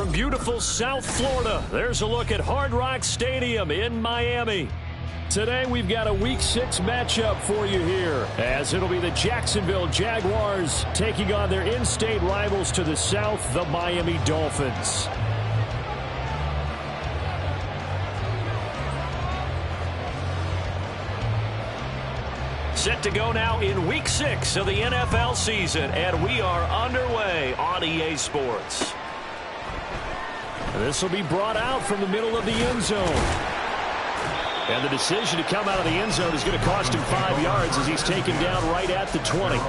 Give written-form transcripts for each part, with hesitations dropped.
from beautiful South Florida, there's a look at Hard Rock Stadium in Miami. Today we've got a Week 6 matchup for you here, as it'll be the Jacksonville Jaguars taking on their in-state rivals to the south, the Miami Dolphins. Set to go now in Week 6 of the NFL season, and we are underway on EA Sports. This will be brought out from the middle of the end zone. And the decision to come out of the end zone is going to cost him 5 yards as he's taken down right at the 20.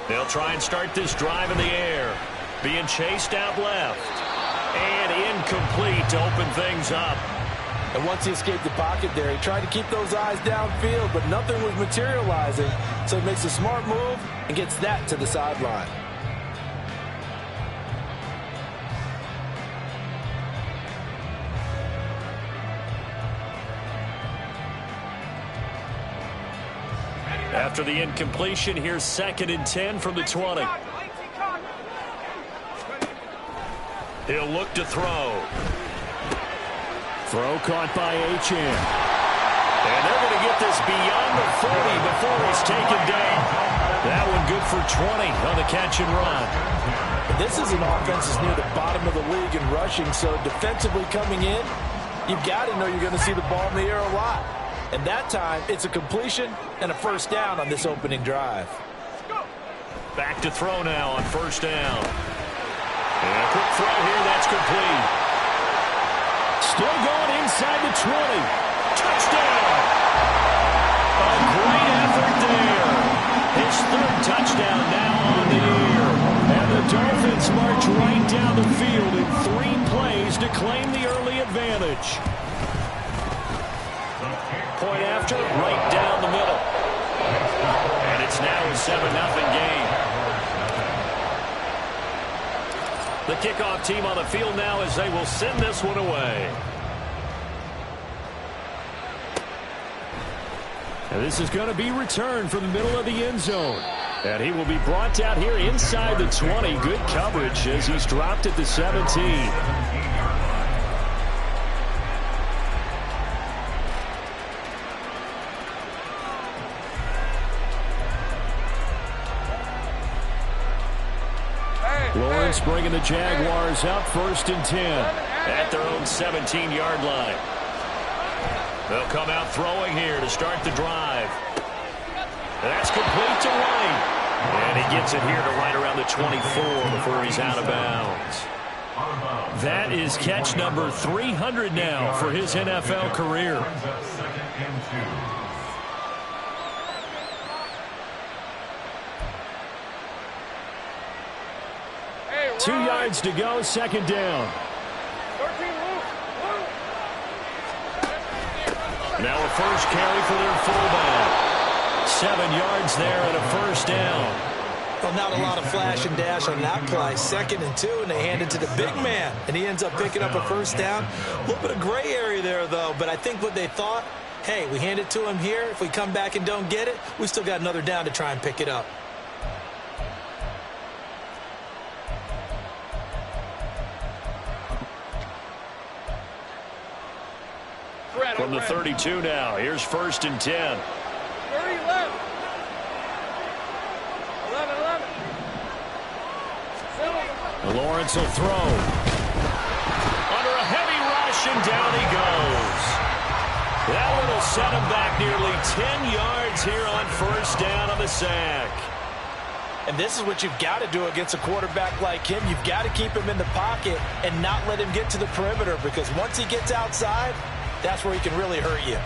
They'll try and start this drive in the air. Being chased out left. And incomplete to open things up. And once he escaped the pocket there, he tried to keep those eyes downfield, but nothing was materializing. So he makes a smart move and gets that to the sideline. After the incompletion, here's 2nd and 10 from the 20. He'll look to throw. Throw caught by H.M. And they're going to get this beyond the 40 before he's taken down. That one good for 20 on the catch and run. This is an offense that's near the bottom of the league in rushing, so defensively coming in, you've got to know you're going to see the ball in the air a lot. And that time, it's a completion and a first down on this opening drive. Back to throw now on first down. And a quick throw here, that's complete. Still going inside the 20. Touchdown! A great effort there. His 3rd touchdown now on the year. And the Dolphins march right down the field in 3 plays to claim the early advantage. Point after, right down the middle. And it's now a 7-0 game. The kickoff team on the field now as they will send this one away. And this is going to be returned from the middle of the end zone. And he will be brought down here inside the 20. Good coverage as he's dropped at the 17. 's bringing the Jaguars up 1st and 10 at their own 17-yard line. They'll come out throwing here to start the drive. That's complete to White. And he gets it here to right around the 24 before he's out of bounds. That is catch number 300 now for his NFL career. 2 yards to go, 2nd down. Now a first carry for their fullback. 7 yards there and a first down. Well, not a lot of flash and dash on that play. 2nd and 2, and they hand it to the big man. And he ends up picking up a first down. A little bit of gray area there, though. But I think what they thought, hey, we hand it to him here. If we come back and don't get it, we still got another down to try and pick it up. From the 32 now, here's 1st and 10. 30 left. 11. Lawrence will throw. Under a heavy rush, and down he goes. That one will set him back nearly 10 yards here on first down on the sack. And this is what you've got to do against a quarterback like him. You've got to keep him in the pocket and not let him get to the perimeter, because once he gets outside, that's where he can really hurt you.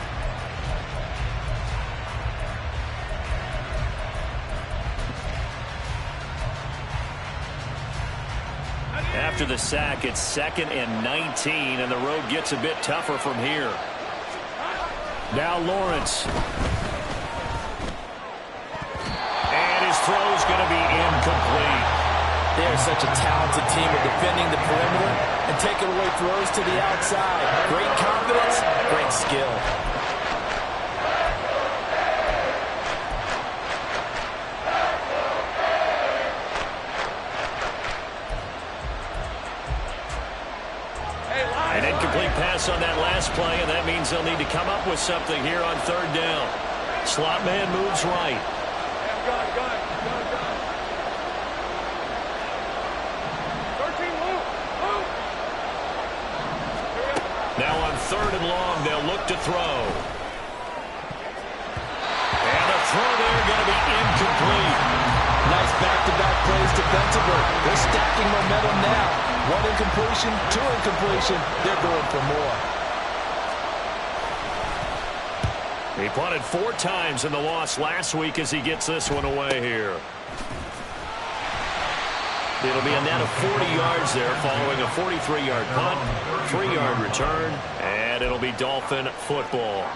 after the sack. It's 2nd and 19, and the road gets a bit tougher from here. Now Lawrence. And his throw's going to be incomplete. They're such a talented team at defending the perimeter and taking away throws to the outside. Great confidence, great skill. An incomplete pass on that last play, and that means they'll need to come up with something here on 3rd down. Slot man moves right. Now on 3rd and long, they'll look to throw. And the throw there going to be incomplete. Nice back-to-back plays defensively. They're stacking momentum now. 1 incompletion, 2 incompletion. They're going for more. He punted 4 times in the loss last week as he gets this one away here. It'll be a net of 40 yards there following a 43-yard punt, 3-yard return, and it'll be Dolphin football.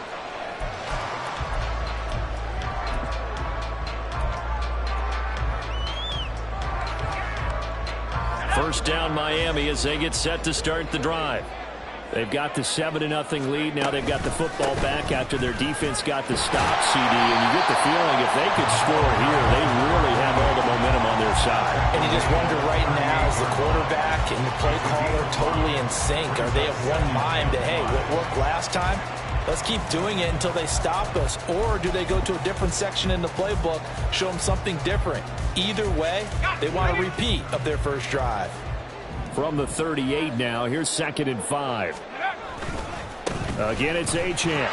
First down Miami as they get set to start the drive. They've got the 7-0 lead. Now they've got the football back after their defense got the stop, CD. And you get the feeling if they could score here, they really have all the momentum on their side. And you just wonder right now, is the quarterback and the play caller totally in sync? Are they of one mind that, hey, what worked last time? Let's keep doing it until they stop us. Or do they go to a different section in the playbook, show them something different? Either way, they want a repeat of their first drive. From the 38 now, here's 2nd and 5. Again, it's Achane.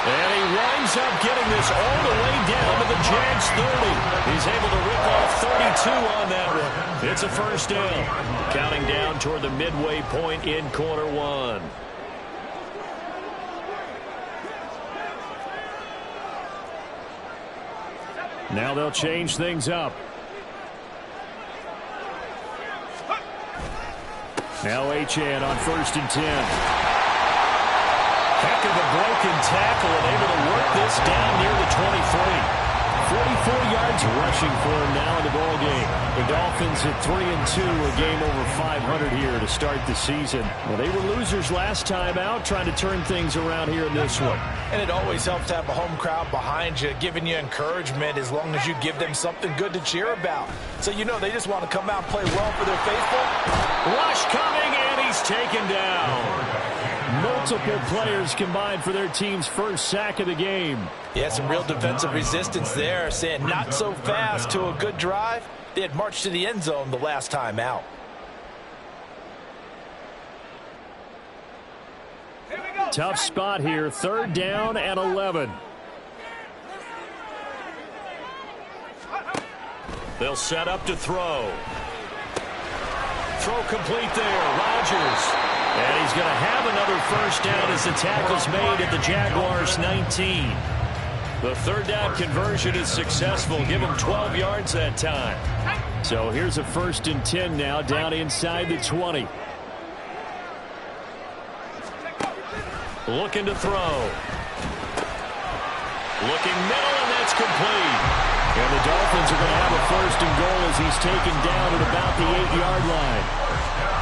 And he winds up getting this all the way down to the Jags 30. He's able to rip off 32 on that one. It's a first down. Counting down toward the midway point in quarter 1. Now they'll change things up. Now Achane on 1st and 10. Heck of a broken tackle and able to work this down near the 23. 44 yards rushing for him now in the ball game. The Dolphins at 3-2, a game over 500 here to start the season. Well, they were losers last time out, trying to turn things around here in this one. And it always helps to have a home crowd behind you, giving you encouragement as long as you give them something good to cheer about. So you know they just want to come out and play well for their faithful. Rush coming, and he's taken down. Multiple players combined for their team's first sack of the game. Yeah, some real defensive resistance there, saying not so fast to a good drive. They had marched to the end zone the last time out. Tough spot here, 3rd down and 11. They'll set up to throw. Throw complete there, Rodgers. And he's going to have another first down as the tackle's made at the Jaguars' 19. The 3rd down conversion is successful. Give him 12 yards that time. So here's a 1st and 10 now down inside the 20. Looking to throw. Looking middle, and that's complete. And the Dolphins are going to have a 1st and goal as he's taken down at about the 8-yard line.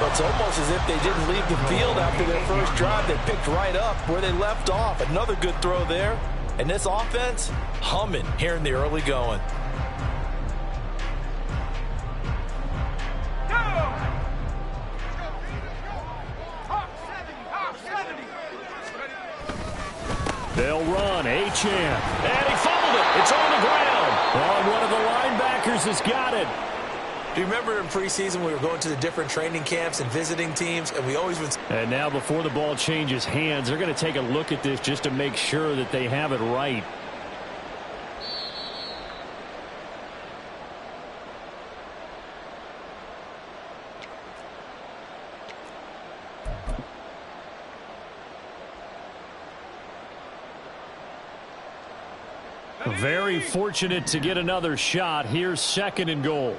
It's almost as if they didn't leave the field after their first drive. They picked right up where they left off. Another good throw there. And this offense, humming here in the early going. They'll run. Achane. And he fumbled it. It's on the ground. Oh, one of the linebackers has got it. Do you remember in preseason we were going to the different training camps and visiting teams, and we always would... And now before the ball changes hands, they're going to take a look at this just to make sure that they have it right. Very fortunate to get another shot. Here's 2nd and goal.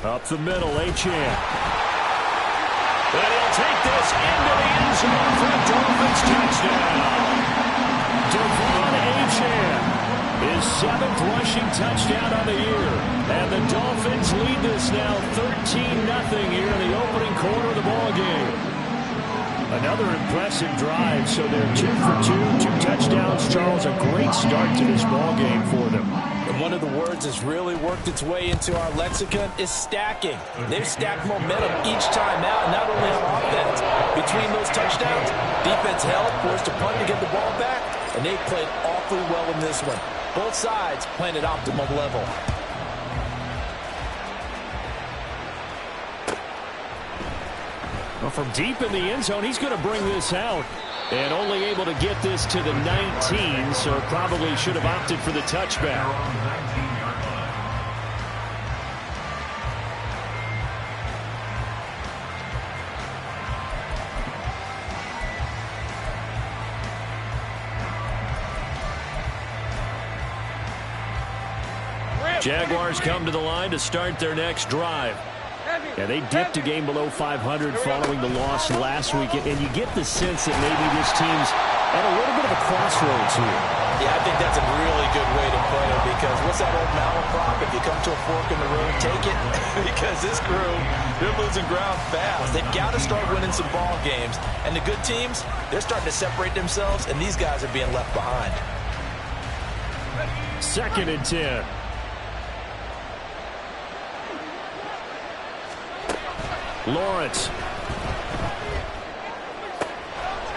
Up the middle, Achane. And he'll take this into the end zone for a Dolphins touchdown. Devon Achane, his 7th rushing touchdown on the year. And the Dolphins lead this now 13-0 here in the opening quarter of the ball game. Another impressive drive, so they're 2 for 2, 2 touchdowns. Charles, a great start to this ball game for them. And one of the words that's really worked its way into our lexicon is stacking. They've stacked momentum each time out, not only on offense. Between those touchdowns, defense held, forced a punt to get the ball back, and they played awfully well in this one. Both sides playing at optimal level. Well, from deep in the end zone, he's going to bring this out. And only able to get this to the 19, so probably should have opted for the touchback. Jaguars come to the line to start their next drive. Yeah, they dipped a game below 500 following the loss last week, and you get the sense that maybe this team's at a little bit of a crossroads here. Yeah, I think that's a really good way to put it, because what's that old malaprop? If you come to a fork in the road, take it. Because this crew, they're losing ground fast. They've got to start winning some ball games. And the good teams, they're starting to separate themselves, and these guys are being left behind. 2nd and 10. Lawrence.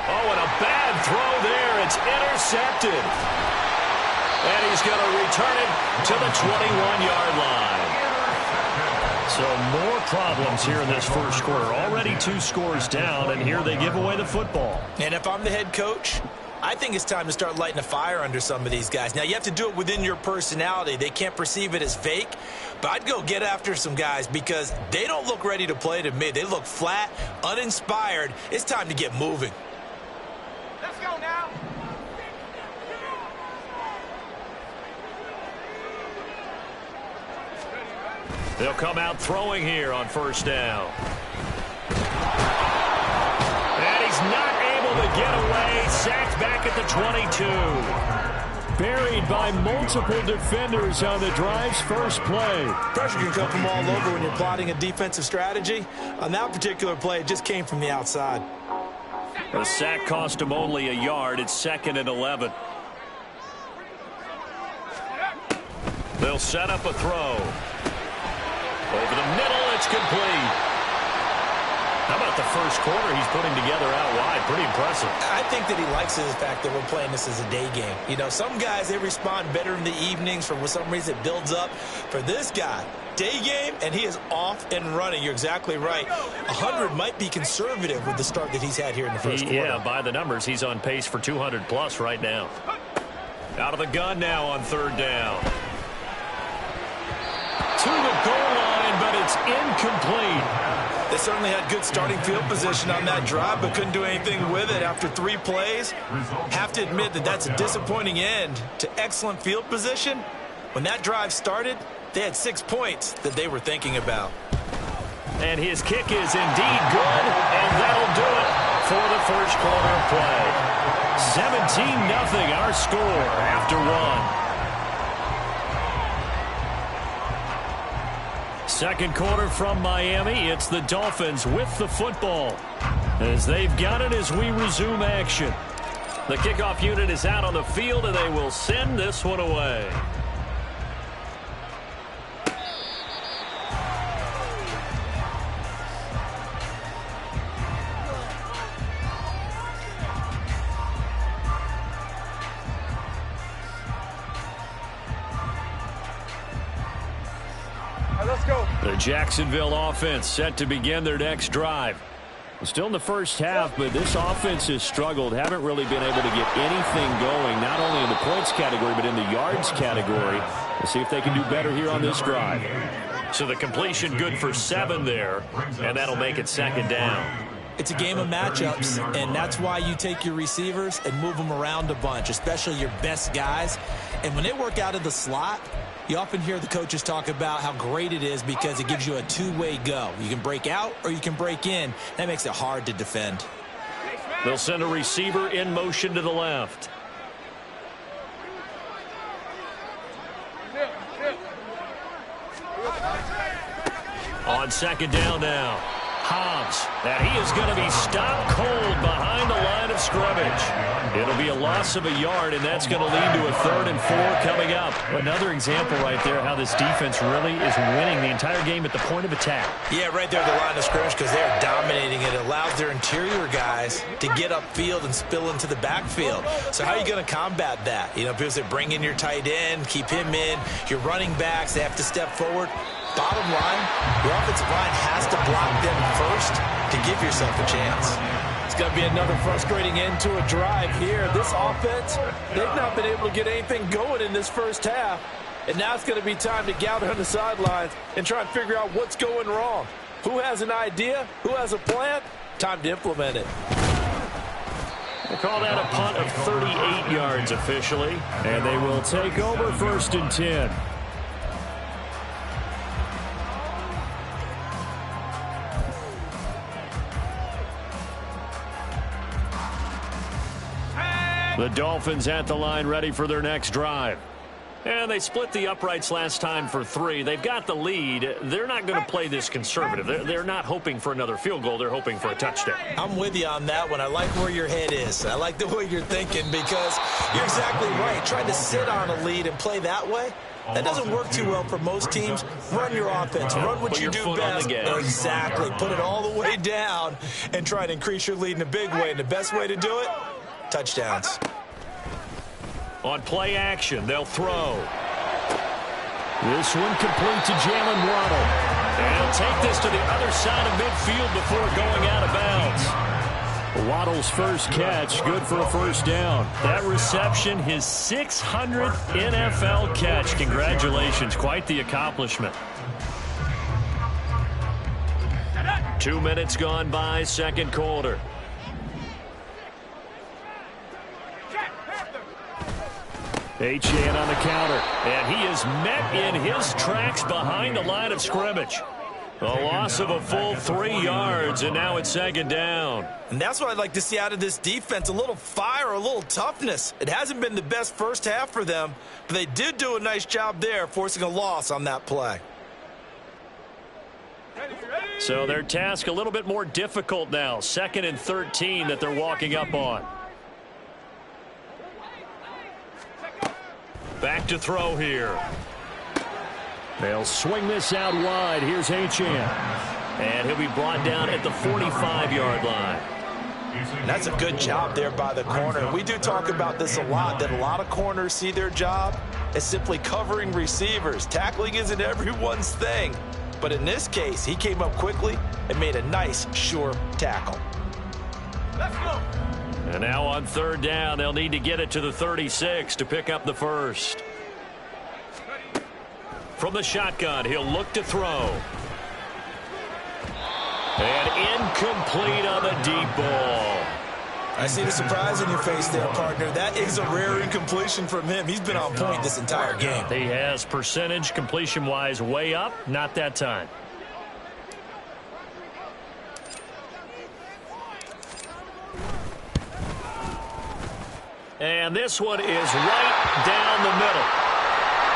Oh, and a bad throw there. It's intercepted. And he's going to return it to the 21-yard line. So more problems here in this first quarter. Already 2 scores down, and here they give away the football. And if I'm the head coach, I think it's time to start lighting a fire under some of these guys. Now, you have to do it within your personality. They can't perceive it as fake. But I'd go get after some guys because they don't look ready to play to me. They look flat, uninspired. It's time to get moving. Let's go now. They'll come out throwing here on 1st down. And he's not able to get away. Sacked back at the 22. Buried by multiple defenders on the drive's first play. Pressure can come from all over when you're plotting a defensive strategy. On that particular play, it just came from the outside. The sack cost him only a yard. It's 2nd and 11. They'll set up a throw. Over the middle, it's complete. How about the first quarter he's putting together out wide? Pretty impressive. I think that he likes the fact that we're playing this as a day game. You know, some guys, they respond better in the evenings. For some reason, it builds up. For this guy, day game, and he is off and running. You're exactly right. 100 might be conservative with the start that he's had here in the first quarter. Yeah, by the numbers, he's on pace for 200-plus right now. Out of the gun now on 3rd down. To the goal line, but it's incomplete. They certainly had good starting field position on that drive, but couldn't do anything with it after 3 plays. Have to admit that that's a disappointing end to excellent field position. When that drive started, they had 6 points that they were thinking about. And his kick is indeed good, and that'll do it for the first quarter play. 17-0 our score after 1. Second quarter from Miami. It's the Dolphins with the football as they've got it as we resume action. The kickoff unit is out on the field, and they will send this one away. Let's go. The Jacksonville offense set to begin their next drive. Still in the first half, but this offense has struggled. Haven't really been able to get anything going, not only in the points category, but in the yards category. We'll see if they can do better here on this drive. So the completion good for 7 there, and that'll make it 2nd down. It's a game of matchups, and that's why you take your receivers and move them around a bunch, especially your best guys. And when they work out of the slot, you often hear the coaches talk about how great it is because it gives you a two-way go. You can break out or you can break in. That makes it hard to defend. They'll send a receiver in motion to the left. On second down now. Hobbs, and he is going to be stopped cold behind the line of scrimmage. It'll be a loss of a yard, and that's going to lead to a 3rd and 4 coming up. Another example right there how this defense really is winning the entire game at the point of attack. Yeah, right there at the line of scrimmage because they are dominating. It allows their interior guys to get upfield and spill into the backfield. So how are you going to combat that? You know, because they bring in your tight end, keep him in. Your running backs, they have to step forward. Bottom line, your offensive line has to block them first to give yourself a chance. It's going to be another frustrating end to a drive here. This offense, they've not been able to get anything going in this first half. And now it's going to be time to gather on the sidelines and try and figure out what's going wrong. Who has an idea? Who has a plan? Time to implement it. They call that a punt of 38 yards officially. And they will take over 1st and 10. The Dolphins at the line ready for their next drive. And they split the uprights last time for 3. They've got the lead. They're not going to play this conservative. They're not hoping for another field goal. They're hoping for a touchdown. I'm with you on that one. I like where your head is. I like the way you're thinking because you're exactly right. Trying to sit on a lead and play that way, that doesn't work too well for most teams. Run your offense. Run what you do best. Exactly. Put it all the way down and try to increase your lead in a big way. And the best way to do it, touchdowns. On play action, they'll throw. This one complete to Jalen Waddle. And he'll take this to the other side of midfield before going out of bounds. Waddle's first catch, good for a 1st down. That reception, his 600th NFL catch. Congratulations, quite the accomplishment. 2 minutes gone by, 2nd quarter. Achane on the counter, and he is met in his tracks behind the line of scrimmage. A loss of a full 3 yards, and now it's 2nd down. And that's what I'd like to see out of this defense, a little fire, a little toughness. It hasn't been the best first half for them, but they did do a nice job there, forcing a loss on that play. So their task a little bit more difficult now. 2nd and 13 that they're walking up on. Back to throw here. They'll swing this out wide. Here's Achane. And he'll be brought down at the 45-yard line. And that's a good job there by the corner. We do talk about this a lot, that a lot of corners see their job as simply covering receivers. Tackling isn't everyone's thing. But in this case, he came up quickly and made a nice, sure tackle. Let's go. And now on 3rd down, they'll need to get it to the 36 to pick up the 1st. From the shotgun, he'll look to throw. And incomplete on the deep ball. I see the surprise in your face there, partner. That is a rare incompletion from him. He's been on point this entire game. He has percentage completion-wise way up, not that time. And this one is right down the middle.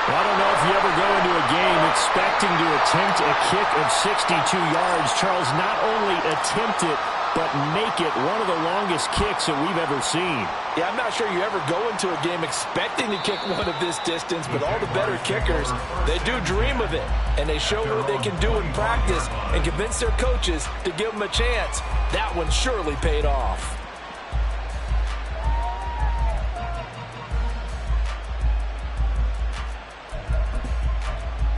I don't know if you ever go into a game expecting to attempt a kick of 62 yards. Charles, not only attempt it, but make it one of the longest kicks that we've ever seen. Yeah, I'm not sure you ever go into a game expecting to kick one of this distance, but all the better kickers, they do dream of it. And they show what they can do in practice and convince their coaches to give them a chance. That one surely paid off.